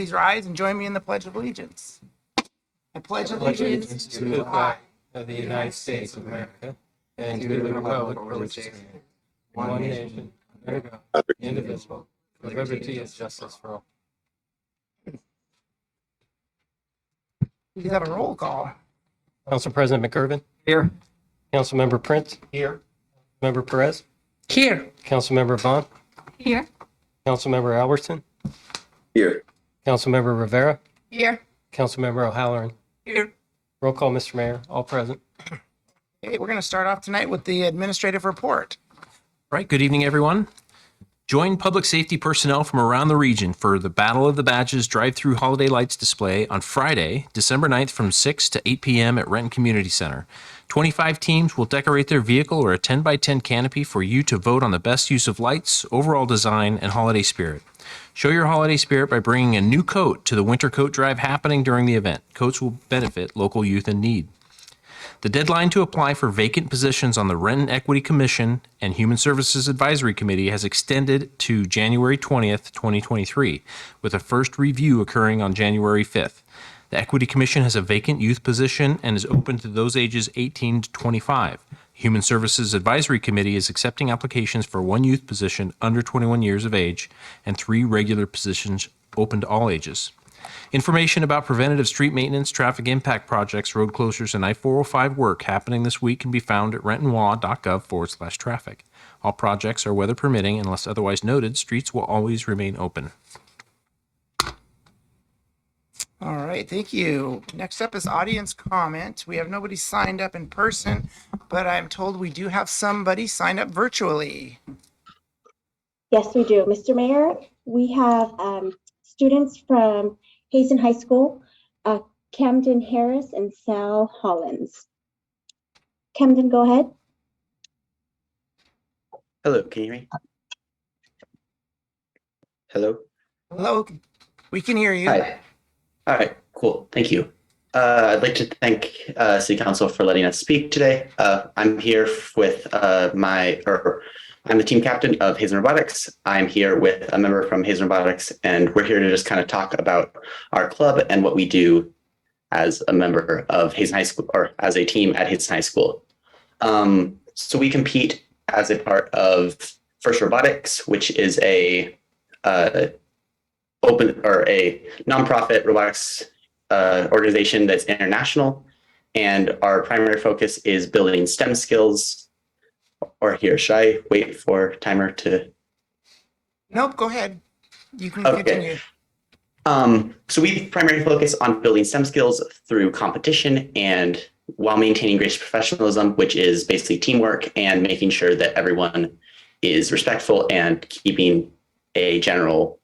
Please rise and join me in the Pledge of Allegiance. I pledge allegiance to the flag of the United States of America and to the republic for which it stands, one nation, under God, indivisible, with liberty and justice for all. Please have a roll call. Council President McIrvin. Here. Councilmember Prince. Here. Member Perez. Here. Councilmember Vaughn. Here. Councilmember Albertson. Here. Councilmember Rivera. Here. Councilmember O'Halloran. Here. Roll call, Mr. Mayor. All present. Okay, we're going to start off tonight with the administrative report. Right. Good evening, everyone. Join public safety personnel from around the region for the Battle of the Badges drive-through holiday lights display on Friday, December 9th from 6 to 8 p.m. at Renton Community Center. 25 teams will decorate their vehicle or a 10x10 canopy for you to vote on the best use of lights, overall design, and holiday spirit. Show your holiday spirit by bringing a new coat to the winter coat drive happening during the event. Coats will benefit local youth in need. The deadline to apply for vacant positions on the Renton Equity Commission and Human Services Advisory Committee has extended to January 20th, 2023, with a first review occurring on January 5th. The Equity Commission has a vacant youth position and is open to those ages 18 to 25. Human Services Advisory Committee is accepting applications for one youth position under 21 years of age and 3 regular positions open to all ages. Information about preventative street maintenance, traffic impact projects, road closures, and I-405 work happening this week can be found at rentonwa.gov/traffic. All projects are weather permitting. Unless otherwise noted, streets will always remain open. All right, thank you. Next up is audience comment. We have nobody signed up in person, but I'm told we do have somebody signed up virtually. Yes, we do. Mr. Mayor, we have students from Hazen High School, Camden Harris and Sal Hollins. Camden, go ahead. Hello, can you hear me? Hello? Hello, we can hear you. Hi. All right, cool. Thank you. I'd like to thank City Council for letting us speak today. I'm here with I'm the team captain of Hazen Robotics. I'm here with a member from Hazen Robotics, and we're here to just kind of talk about our club and what we do as a member of Hazen High School, or as a team at Hazen High School. So we compete as a part of First Robotics, which is a nonprofit robotics organization that's international, and our primary focus is building STEM skills. Or here, should I wait for timer to? Nope, go ahead. You can Okay. continue. So we primarily focus on building STEM skills through competition and while maintaining gracious professionalism, which is basically teamwork and making sure that everyone is respectful and keeping a general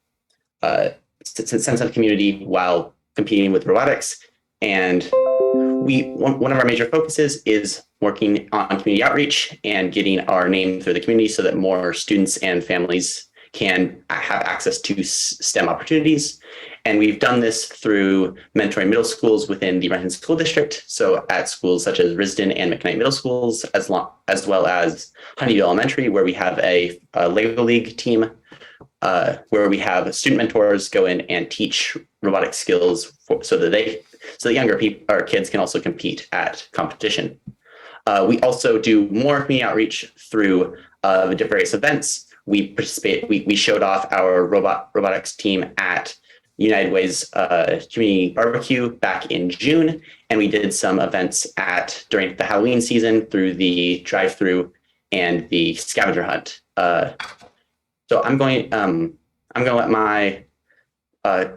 sense of community while competing with robotics. And one of our major focuses is working on community outreach and getting our name through the community so that more students and families can have access to STEM opportunities. And we've done this through mentoring middle schools within the Renton School District. So at schools such as Risden and McKnight Middle Schools, as well as Honeyview Elementary, where we have a Lego League team, where we have student mentors go in and teach robotic skills so that younger people or kids can also compete at competition. We also do more community outreach through various events. We participate. We showed off our robotics team at United Way's community barbecue back in June, and we did some events during the Halloween season through the drive-through and the scavenger hunt. So I'm going to let my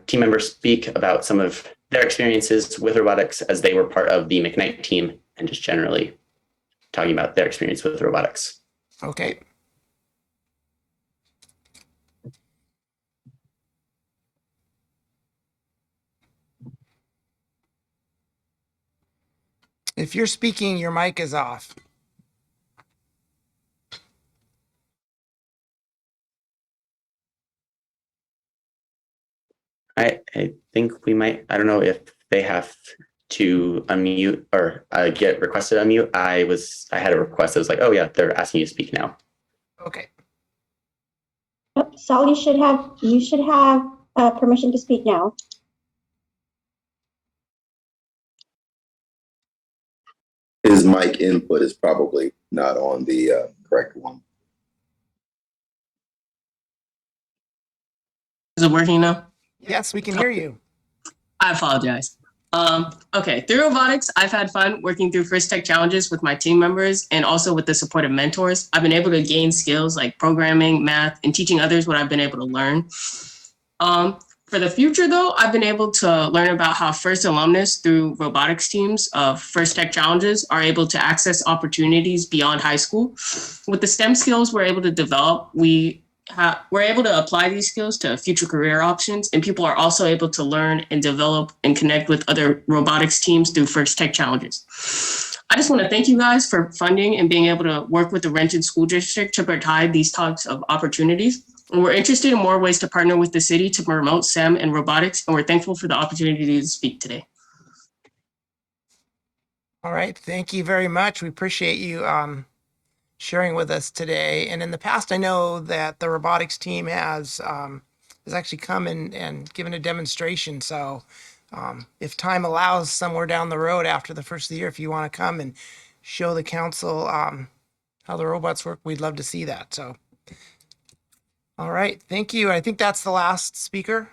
team members speak about some of their experiences with robotics as they were part of the McKnight team, and just generally talking about their experience with robotics. Okay. If you're speaking, your mic is off. I think we might, I don't know if they have to unmute or get requested to unmute. I had a request that was like, oh yeah, they're asking you to speak now. Okay. Sal, you should have Permission to speak now. His mic input is probably not on the correct one. Is it working now? Yes, we can hear you. I apologize. Okay, through robotics, I've had fun working through First Tech challenges with my team members and also with the support of mentors. I've been able to gain skills like programming, math, and teaching others what I've been able to learn. For the future, though, I've been able to learn about how First alumnus through robotics teams of First Tech challenges are able to access opportunities beyond high school. With the STEM skills we're able to develop, we're able to apply these skills to future career options, and people are also able to learn and develop and connect with other robotics teams through First Tech challenges. I just want to thank you guys for funding and being able to work with the Renton School District to provide these types of opportunities. And we're interested in more ways to partner with the city to promote STEM and robotics, and we're thankful for the opportunity to speak today. All right. Thank you very much. We appreciate you sharing with us today. And in the past, I know that the robotics team has actually come and given a demonstration. So if time allows, somewhere down the road after the first of the year, if you want to come and show the council how the robots work, we'd love to see that. So, all right. Thank you. I think that's the last speaker.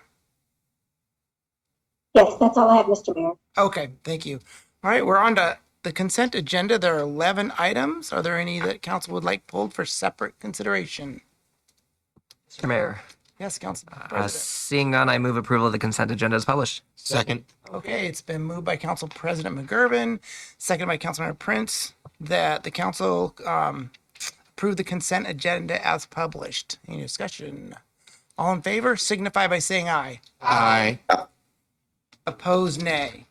Yes, that's all I have, Mr. Mayor. Okay. Thank you. All right. We're on to the consent agenda. There are 11 items. Are there any that council would like pulled for separate consideration? Mr. Mayor, Yes, Council President. seeing none, I move approval of the consent agenda as published. Second. Okay, it's been moved by Council President McGurven, seconded by Councilmember Prince, that the council approve the consent agenda as published. Any discussion? All in favor signify by saying aye. Aye. Opposed, nay.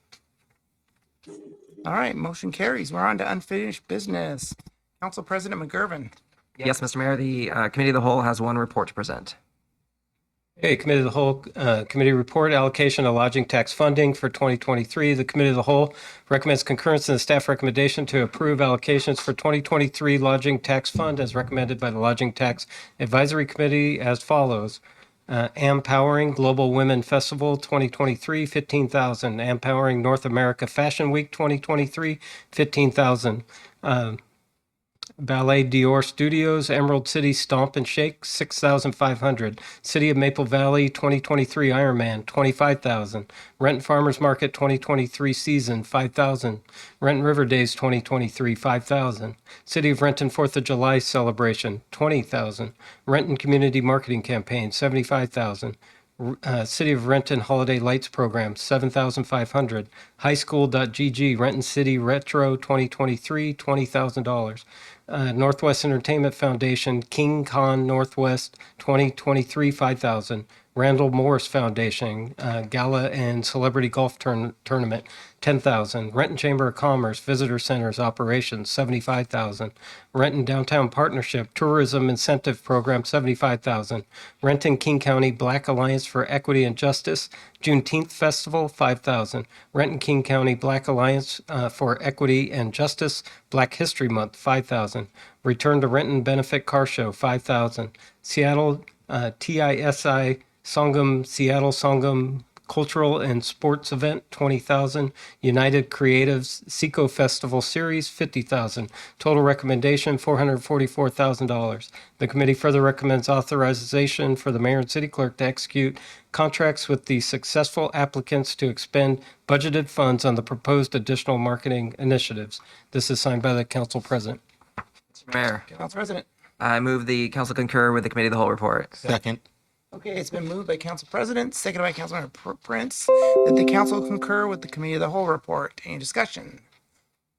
All right, motion carries. We're on to unfinished business. Council President McGurven. Yes, Mr. Mayor, the Committee of the Whole has one report to present. Okay, Committee of the Whole, Committee Report, Allocation of Lodging Tax Funding for 2023. The Committee of the Whole recommends concurrence in the staff recommendation to approve allocations for 2023 Lodging Tax Fund as recommended by the Lodging Tax Advisory Committee as follows. Empowering Global Women Festival 2023, $15,000. Empowering North America Fashion Week 2023, $15,000. Ballet Dior Studios, Emerald City Stomp and Shake, $6,500. City of Maple Valley 2023 Ironman, $25,000. Renton Farmers Market 2023 season, $5,000. Renton River Days 2023, $5,000. City of Renton 4th of July celebration, $20,000. Renton Community Marketing Campaign, $75,000. City of Renton Holiday Lights Program, $7,500. Highschool.gg, Renton City Retro 2023, $20,000. Northwest Entertainment Foundation, King Con Northwest 2023, $5,000. Randall Morris Foundation, Gala and Celebrity Golf Tournament, $10,000. Renton Chamber of Commerce, Visitor Centers Operations, $75,000. Renton Downtown Partnership, Tourism Incentive Program, $75,000. Renton King County Black Alliance for Equity and Justice, Juneteenth Festival, $5,000. Renton King County Black Alliance for Equity and Justice, Black History Month, $5,000. Return to Renton Benefit Car Show, $5,000. Seattle TISI Sangam Seattle Sangam Cultural and Sports Event, $20,000. United Creatives Seco Festival Series, $50,000. Total recommendation, $444,000. The committee further recommends authorization for the mayor and city clerk to execute contracts with the successful applicants to expend budgeted funds on the proposed additional marketing initiatives. This is signed by the council president. Mr. Mayor, Council President. I move the council concur with the Committee of the Whole report. Second. Okay, it's been moved by Council President, seconded by Councilmember Prince, that the council concur with the Committee of the Whole report. Any discussion?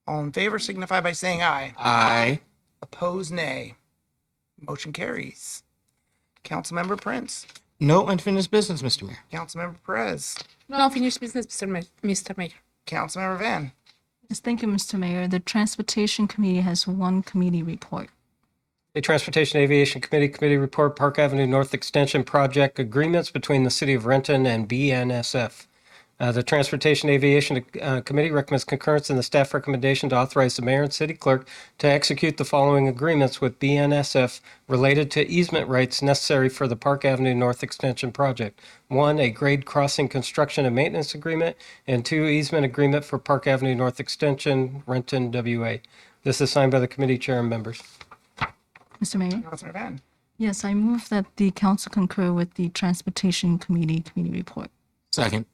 All in favor signify by saying aye. Aye. Opposed, nay. Motion carries. Councilmember Prince. No unfinished business, Mr. Mayor. Councilmember Perez. No unfinished business, Mr. Mayor. Councilmember Van. Yes, thank you, Mr. Mayor. The Transportation Committee has one committee report. The Transportation Aviation Committee report, Park Avenue North Extension Project agreements between the City of Renton and BNSF. The Transportation Aviation Committee recommends concurrence in the staff recommendation to authorize the mayor and city clerk to execute the following agreements with BNSF related to easement rights necessary for the Park Avenue North Extension project. 1, a grade crossing construction and maintenance agreement, and 2, easement agreement for Park Avenue North Extension, Renton, WA. This is signed by the committee chair and members. Mr. Mayor? Councilmember Van. Yes, I move that the council concur with the Transportation Committee report. Second.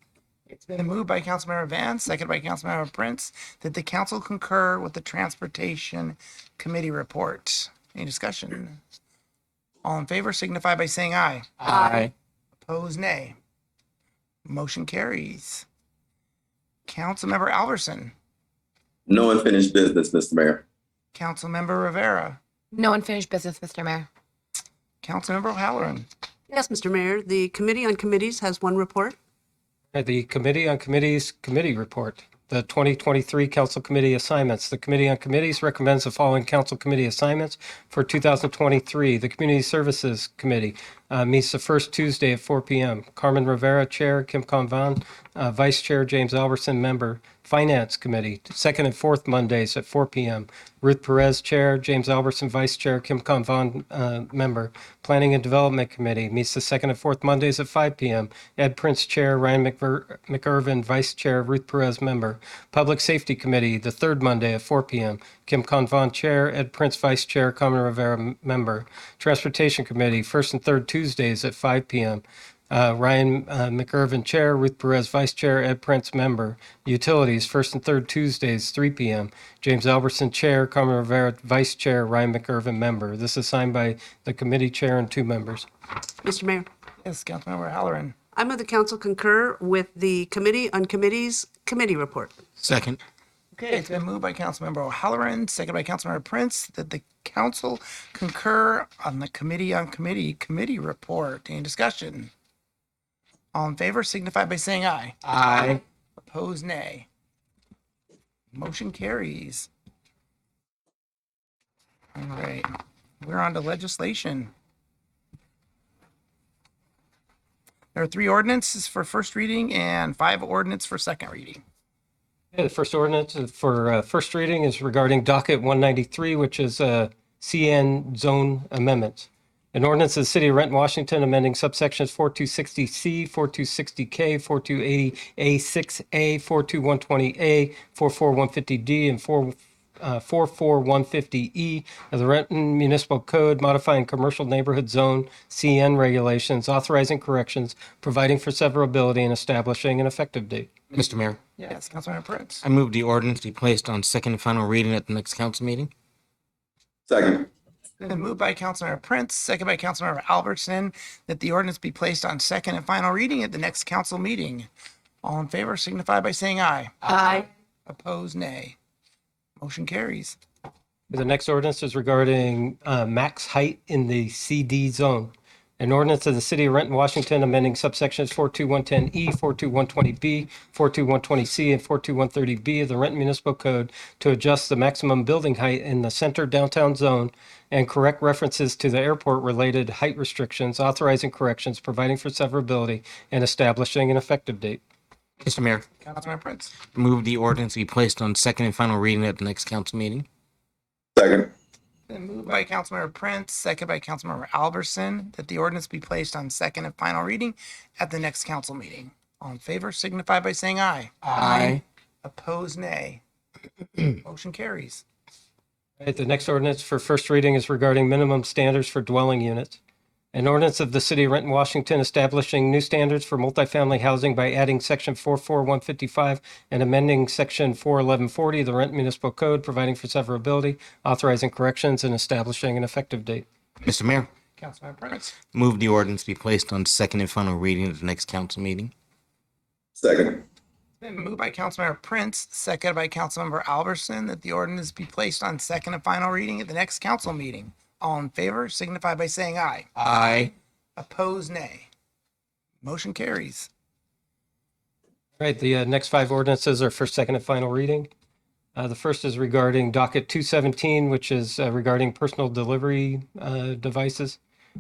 It's been moved by Councilmember Van, seconded by Councilmember Prince, that the council concur with the Transportation Committee report. Any discussion? All in favor signify by saying aye. Aye. Opposed, nay. Motion carries. Councilmember Alverson. No unfinished business, Mr. Mayor. Councilmember Rivera. No unfinished business, Mr. Mayor. Councilmember O'Halloran. Yes, Mr. Mayor, the Committee on Committees has one report. The Committee on Committees Committee report. The 2023 Council Committee assignments. The Committee on Committees recommends the following Council Committee assignments for 2023. The Community Services Committee meets the first Tuesday at 4 p.m. Carmen Rivera, Chair. Kim Convan, Vice Chair. James Albertson, Member. Finance Committee, second and fourth Mondays at 4 p.m. Ruth Perez, Chair. James Albertson, Vice Chair. Kim Convan, Member. Planning and Development Committee meets the second and fourth Mondays at 5 p.m. Ed Prince, Chair. Ryan McIrvin, Vice Chair. Ruth Perez, Member. Public Safety Committee, the third Monday at 4 p.m. Kim Convan, Chair. Ed Prince, Vice Chair. Carmen Rivera, Member. Transportation Committee, first and third Tuesdays at 5 p.m. Ryan McIrvin, Chair. Ruth Perez, Vice Chair. Ed Prince, Member. Utilities, first and third Tuesdays, 3 p.m. James Albertson, Chair. Carmen Rivera, Vice Chair. Ryan McIrvin, Member. This is signed by the committee chair and 2 members. Mr. Mayor, Yes, Councilmember O'Halloran. I move the council concur with the Committee on Committees Committee report. Second. Okay, it's been moved by Councilmember O'Halloran, seconded by Councilmember Prince, that the council concur on the Committee on Committee report. Any discussion? All in favor signify by saying aye. Aye. Opposed, nay. Motion carries. All right, we're on to legislation. There are 3 ordinances for first reading and 5 ordinance for second reading. Okay, the first ordinance for first reading is regarding docket 193, which is CN zone amendments. An ordinance of the City of Renton, Washington, amending subsections 4260C, 4260K, 4280A6A, 42120A, 44150D, and 44150E of the Renton Municipal Code, modifying commercial neighborhood zone CN regulations, authorizing corrections, providing for severability, and establishing an effective date. Mr. Mayor, Yes, Councilmember Prince. I move the ordinance be placed on second and final reading at the next council meeting. Second. Been moved by Councilmember Prince, second by Councilmember Albertson, that the ordinance be placed on second and final reading at the next council meeting. All in favor signify by saying aye. Aye. Opposed, nay. Motion carries. The next ordinance is regarding max height in the CD zone. An ordinance of the City of Renton, Washington, amending subsections 42110E, 42120B, 42120C, and 42130B of the Renton Municipal Code to adjust the maximum building height in the center downtown zone and correct references to the airport-related height restrictions, authorizing corrections, providing for severability, and establishing an effective date. Mr. Mayor, Councilmember Prince. I move the ordinance be placed on second and final reading at the next council meeting. Second. Been moved by Councilmember Prince, second by Councilmember Albertson, that the ordinance be placed on second and final reading at the next council meeting. All in favor signify by saying aye. Aye. Opposed, nay. Motion carries. All right, the next ordinance for first reading is regarding minimum standards for dwelling units. An ordinance of the City of Renton, Washington, establishing new standards for multifamily housing by adding Section 44155 and amending Section 41140 of the Renton Municipal Code, providing for severability, authorizing corrections, and establishing an effective date. Mr. Mayor, Councilmember Prince. move the ordinance be placed on second and final reading at the next council meeting. Second. Been moved by Councilmember Prince, second by Councilmember Albertson, that the ordinance be placed on second and final reading at the next council meeting. All in favor signify by saying aye. Aye. Opposed, nay. Motion carries. All right, the next 5 ordinances are first, second, and final reading. The first is regarding docket 217, which is regarding personal delivery devices.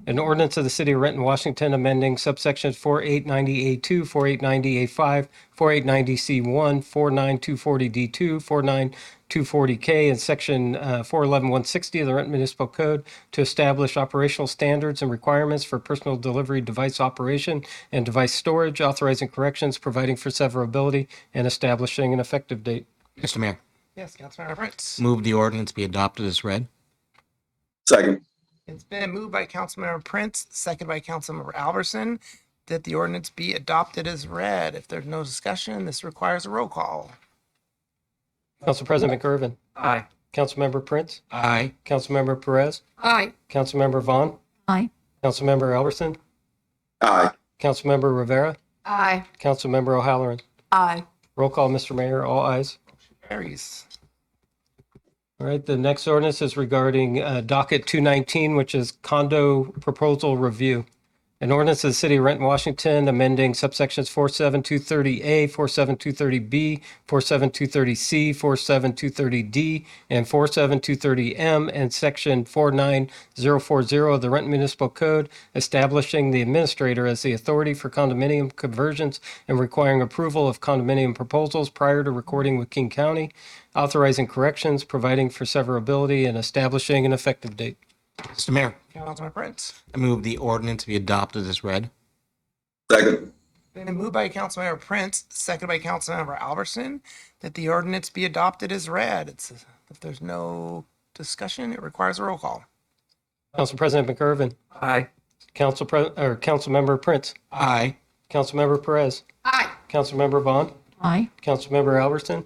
An ordinance of the City of Renton, Washington, amending subsections 4890A2, 4890A5, 4890C1, 49240D2, 49240K, and Section 411160 of the Renton Municipal Code to establish operational standards and requirements for personal delivery device operation and device storage, authorizing corrections, providing for severability, and establishing an effective date. Mr. Mayor, Yes, Councilmember Prince. move the ordinance be adopted as read. Second. It's been moved by Councilmember Prince, second by Councilmember Albertson, that the ordinance be adopted as read. If there's no discussion, this requires a roll call. Council President McGurven. Aye. Councilmember Prince. Aye. Councilmember Perez. Aye. Councilmember Vaughn. Aye. Councilmember Albertson. Aye. Councilmember Rivera. Aye. Councilmember O'Halloran. Aye. Roll call, Mr. Mayor. All ayes. Carries. All right, the next ordinance is regarding docket 219, which is condo proposal review. An ordinance of the City of Renton, Washington, amending subsections 47230A, 47230B, 47230C, 47230D, and 47230M, and Section 49040 of the Renton Municipal Code, establishing the administrator as the authority for condominium conversions and requiring approval of condominium proposals prior to recording with King County, authorizing corrections, providing for severability, and establishing an effective date. Mr. Mayor, Councilman Prince. I move the ordinance be adopted as read. Second. Been moved by Councilmember Prince, second by Councilmember Albertson, that the ordinance be adopted as read. If there's no discussion, it requires a roll call. Council President McGurven. Aye. Councilmember Prince. Aye. Councilmember Perez. Aye. Councilmember Vaughn. Aye. Councilmember Albertson.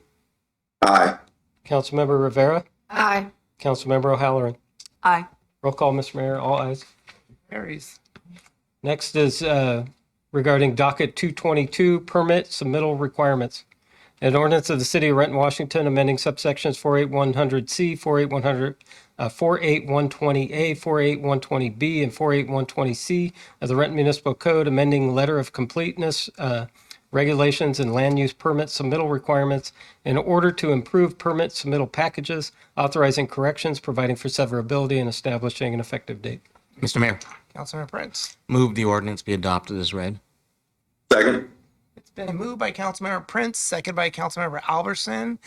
Aye. Councilmember Rivera. Aye. Councilmember O'Halloran. Aye. Roll call, Mr. Mayor. All ayes. Carries. Next is regarding docket 222, permit submittal requirements. An ordinance of the City of Renton, Washington, amending subsections 48100C, 48120A, 48120B, and 48120C of the Renton Municipal Code, amending letter of completeness regulations and land use permit submittal requirements in order to improve permit submittal packages, authorizing corrections, providing for severability, and establishing an effective date. Mr. Mayor, Councilmember Prince. move the ordinance be adopted as read. Second. It's been moved by Councilmember Prince, second by Councilmember Albertson,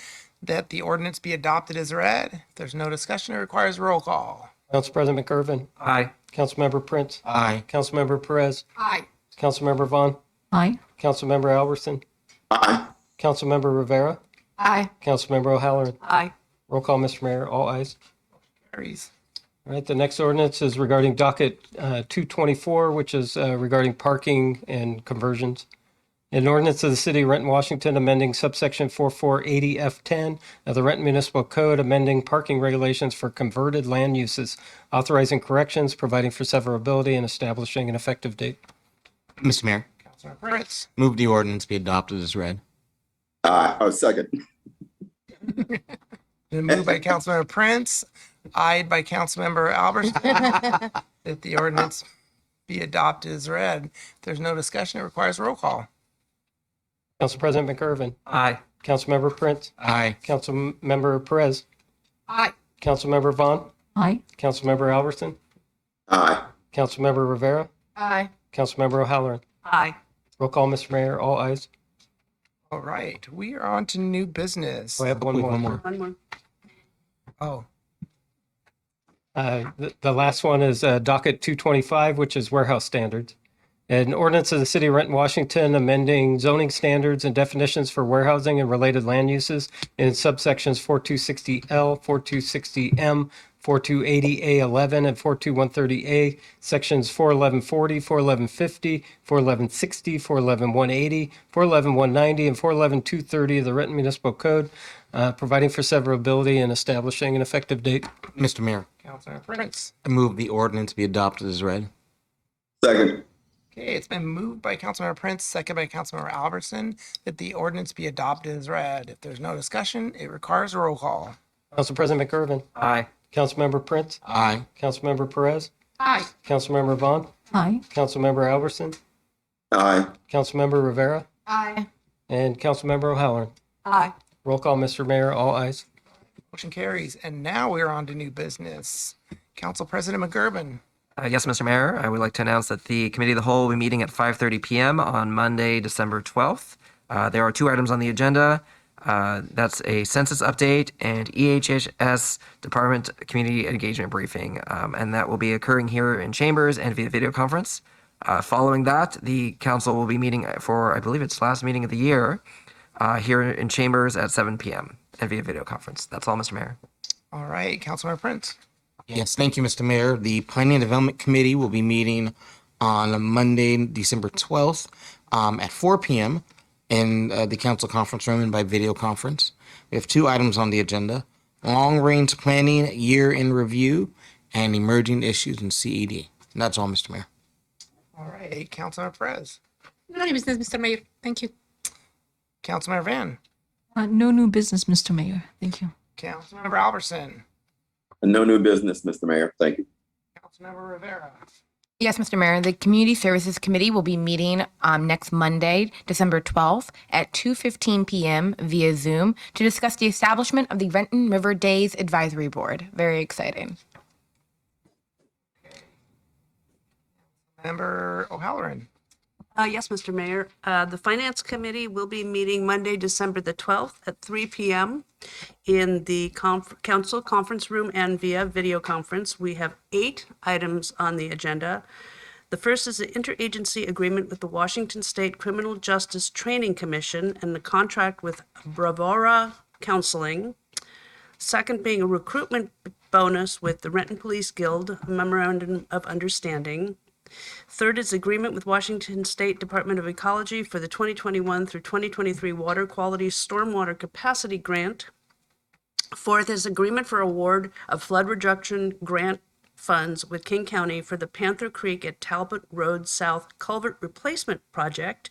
that the ordinance be adopted as read. If there's no discussion, it requires a roll call. Council President McGurven. Aye. Councilmember Prince. Aye. Councilmember Perez. Aye. Councilmember Vaughn. Aye. Councilmember Albertson. Aye. Councilmember Rivera. Aye. Councilmember O'Halloran. Aye. Roll call, Mr. Mayor. All ayes. Carries. All right, the next ordinance is regarding docket 224, which is regarding parking and conversions. An ordinance of the City of Renton, Washington, amending subsection 4480F10 of the Renton Municipal Code, amending parking regulations for converted land uses, authorizing corrections, providing for severability, and establishing an effective date. Mr. Mayor, Councilmember Prince. move the ordinance be adopted as read. Aye. Oh, second. Been moved by Councilmember Prince, ayed by Councilmember Albertson, that the ordinance be adopted as read. If there's no discussion, it requires a roll call. Council President McGurven. Aye. Councilmember Prince. Aye. Councilmember Perez. Aye. Councilmember Vaughn. Aye. Councilmember Albertson. Aye. Councilmember Rivera. Aye. Councilmember O'Halloran. Aye. Roll call, Mr. Mayor. All ayes. All right, we are on to new business. I have one Wait, more. one more. One more. Oh, The last one is docket 225, which is warehouse standards. An ordinance of the City of Renton, Washington, amending zoning standards and definitions for warehousing and related land uses in subsections 4260L, 4260M, 4280A11, and 42130A, sections 41140, 41150, 41160, 411180, 411190, and 411230 of the Renton Municipal Code, providing for severability and establishing an effective date. Mr. Mayor, Councilmember Prince. I move the ordinance be adopted as read. Second. Okay, it's been moved by Councilmember Prince, second by Councilmember Albertson, that the ordinance be adopted as read. If there's no discussion, it requires a roll call. Council President McGurven. Aye. Councilmember Prince. Aye. Councilmember Perez. Aye. Councilmember Vaughn. Aye. Councilmember Albertson. Aye. Councilmember Rivera. Aye. And Councilmember O'Halloran. Aye. Roll call, Mr. Mayor. All ayes. Motion carries. And now we're on to new business. Council President McGurven. Yes, Mr. Mayor, I would like to announce that the Committee of the Whole will be meeting at 5:30 p.m. on Monday, December 12th. There are 2 items on the agenda. That's a census update and EHS Department Community Engagement Briefing. And that will be occurring here in chambers and via video conference. Following that, the council will be meeting for, I believe it's last meeting of the year, here in chambers at 7 p.m. and via video conference. That's all, Mr. Mayor. All right, Councilmember Prince. Yes, thank you, Mr. Mayor. The Planning and Development Committee will be meeting on Monday, December 12th at 4 p.m. in the council conference room and by video conference. We have 2 items on the agenda: long-range planning, year in review, and emerging issues in CED. And that's all, Mr. Mayor. All right, Councilmember Perez. No new business, Mr. Mayor. Thank you. Councilmember Van. No new business, Mr. Mayor. Thank you. Councilmember Albertson. No new business, Mr. Mayor. Thank you. Councilmember Rivera. Yes, Mr. Mayor. The Community Services Committee will be meeting next Monday, December 12th at 2:15 p.m. via Zoom to discuss the establishment of the Renton River Days Advisory Board. Very exciting. Member O'Halloran. Yes, Mr. Mayor. The Finance Committee will be meeting Monday, December the 12th at 3 p.m. in the council conference room and via video conference. We have 8 items on the agenda. The first is the interagency agreement with the Washington State Criminal Justice Training Commission and the contract with Bravura Counseling. Second being a recruitment bonus with the Renton Police Guild, a memorandum of understanding. Third is agreement with Washington State Department of Ecology for the 2021 through 2023 Water Quality Stormwater Capacity Grant. Fourth is agreement for award of flood reduction grant funds with King County for the Panther Creek at Talbot Road South Culvert Replacement Project.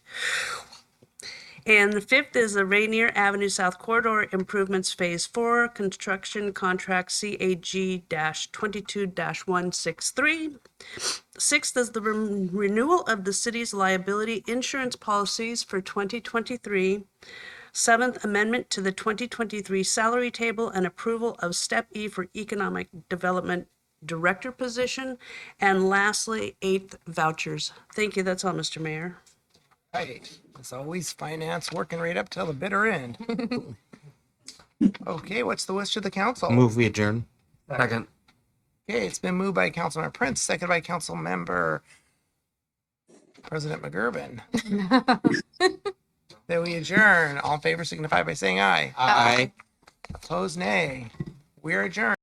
And the fifth is the Rainier Avenue South Corridor Improvements Phase 4 Construction Contract CAG-22-163. Sixth is the renewal of the city's liability insurance policies for 2023. Seventh, amendment to the 2023 salary table and approval of Step E for Economic Development Director position. And lastly, 8th, vouchers. Thank you. That's all, Mr. Mayor. Right. As always, finance working right up till the bitter end. Okay, what's the wish of the council? Move we adjourn. Second. Okay, it's been moved by Councilmember Prince, seconded by Councilmember President McGurven. That we adjourn. All in favor signify by saying aye. Aye. Opposed, nay. We're adjourned.